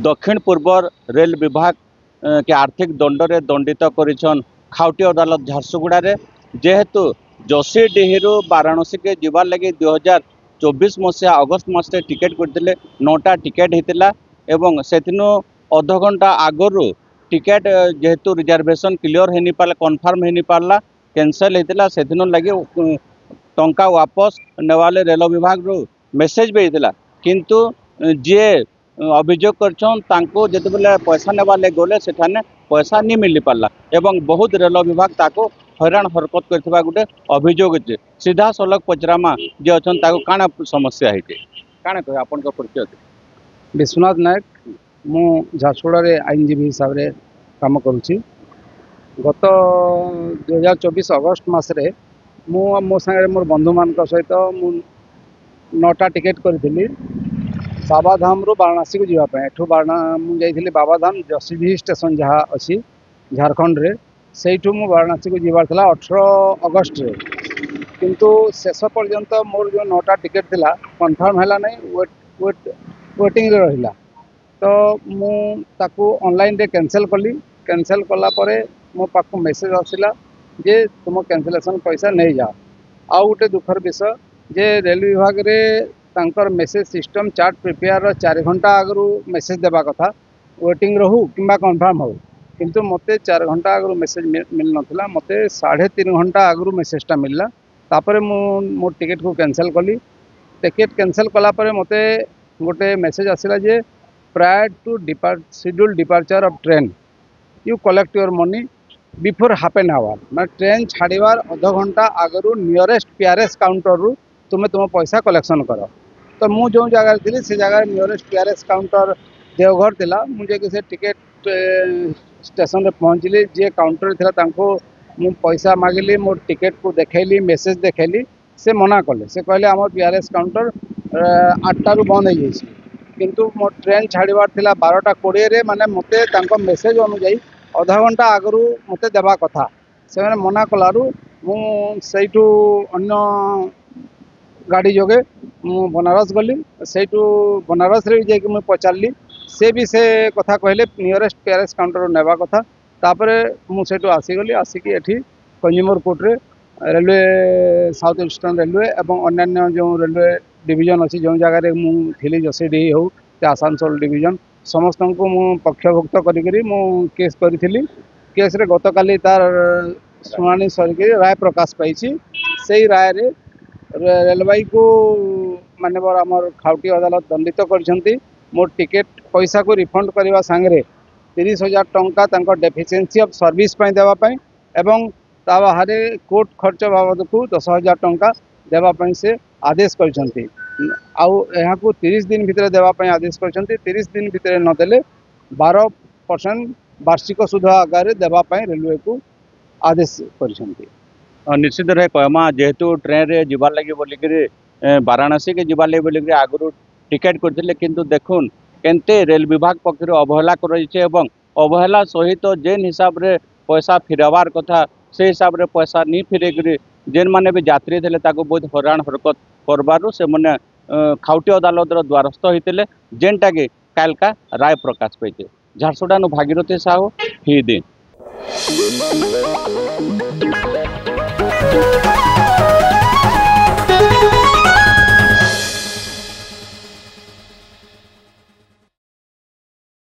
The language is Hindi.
दक्षिण पूर्व रेल विभाग के आर्थिक दंड रे दंडित करिछन खाउटी अदालत झारसुगुड़ा रे जेहेतु जोशीडीह वाराणसी के जीवार लगे 2024 मसीहा अगस्त मास टिकेट करते 9टा टिकेट होता एवं से अध घंटा आगु टिकेट जेहेतु रिजर्वेशन क्लियर हो नहीं पाला कन्फर्म हो नहीं पाला कैंसल होता से लगे टंका वापस नेवाले रेल विभाग रू मेसेज भी होता किंतु जे अभियोग कर जिते पैसा नेवा लगे गले सेठाने पैसा नहीं मिल पाला एवं बहुत रेल विभाग ताको हैरान हरकत करथिबा गुटे अभियोग अछि सीधा सलग पचरामा जे अछन ताको काना समस्या हेते काना कह आपन को परिचय विश्वनाथ नायक मु झारसुगुड़ा रे आईनजीवी हिसाब रे काम करूची गत 2024 अगस्त मासरे मो संगे मोर बंधु मान सहित मु 9टा टिकेट करी बाबाधाम रू वाराणसी को जीवाई एठू मुझे बाबाधाम जोशीडीह स्टेशन जहाँ अच्छी झारखंड रे सेठू मु वाराणसी को जीवार था 18 अगस्त रे किंतु शेष पर्यंत मोर जो 9टा टिकेट थिला कन्फर्म है नहीं वेटिंग रे रहिला तो मु ताकू ऑनलाइन रे कैंसिल कला परे मो पाखु मेसेज आसिला जे तुम कैंसिलेशन पैसा नहीं जाओ आउ गोटे दुखर विषय जे रेल विभाग रे तांकर मेसेज सिस्टम चार्ट प्रिपेयर 4 घंटा आगु मेसेज देवा कथा वेटिंग रहू किंबा कन्फर्म हो किंतु मते 4 घंटा आगु मेसेज मिल नथिला मते 3.5 घंटा आगु मेसेजटा मिलला तापरे मो टिकेट को कैंसिल कली टिकेट कैंसिल कला परे मते गोटे मेसेज आसिला जे prior to schedule departure of train you collect your money before half an hour मैं ट्रेन छाड़ीवार अध घंटा आगु नियरेस्ट पीआरएस काउंटर रू तुम्हें तुम पैसा कलेक्शन कर तो मु जो जगह थी से जगह नियरेस्ट पीआरएस काउंटर देवघर थिला मुझे कि से टिकेट स्टेशन रे पहुँचली जे काउंटर थिला तांको मु पैसा मागिली मोर टिकेट को देखैली मेसेज देखैली से मना कले से कहले आम पीआरएस काउंटर 8टा रू बंद हो जाइए किंतु मो ट्रेन छाड़ीवार थिला 12टा 20 रे माने मते तांको मेसेज अनुसार अधा घंटा आगु मते देवा कथा से मना कलारू मु सेठू अन्य गाड़ी जोगे मु बनारस गली सेठू बनारस रे जाके मु पचारली से भी से कथा कहले नियरेस्ट पीआरएस काउंटर नेबा कथा तापरे मु सेठू आसीगली आसिकी एठी कंज्यूमर कोर्ट रे रेलवे साउथ ईस्टर्न रेलवे एवं अन्य जो रेलवे डिवीजन अच्छी जो जगह मु थिली जोशीडीह हो आसानसोल डिवीजन समस्त को मु पक्षभुक्त करी मु केस करी केस रे गतकाली तार शुणाणी सरिक राय प्रकाश पाई से राय रे रेलवाई को मानवर आमर खाउटी अदालत दंडित कर मोर टिकेट पैसा को रिफंड करने सांगे 30,000 टंका तांको डेफिशिएंसी ऑफ सर्विस देवाई एवं ता बाहर कोर्ट खर्च बाबद को 10,000 टंका देवाई से आदेश कर आउ यहाँ को 30 दिन भितर देवाई आदेश कर 30 दिन भितर नदेले 12% वार्षिक सुध आकार देवाई रेलवे को आदेश कर निश्चित रहे कहमा जेहेतु ट्रेन रे जीवार लगे बोलिकी वाराणसी के जीवार लगे बोलिकी आगु टिकेट करते किंतु देखुन केनते रेल विभाग पक्ष अवहेला कर अवहेला सहित जेन हिसाब रे पैसा फिरवार कथा से हिसाब रे पैसा नहीं फिरेक जेन माने भी यात्री थे बहुत हैरान हरकत करबारु से माने खाउटी अदालत द्वारस्थ होते जेनटा कि कालका राय प्रकाश पाइते झारसुगुड़ा भागीरथी साहू ही दिन।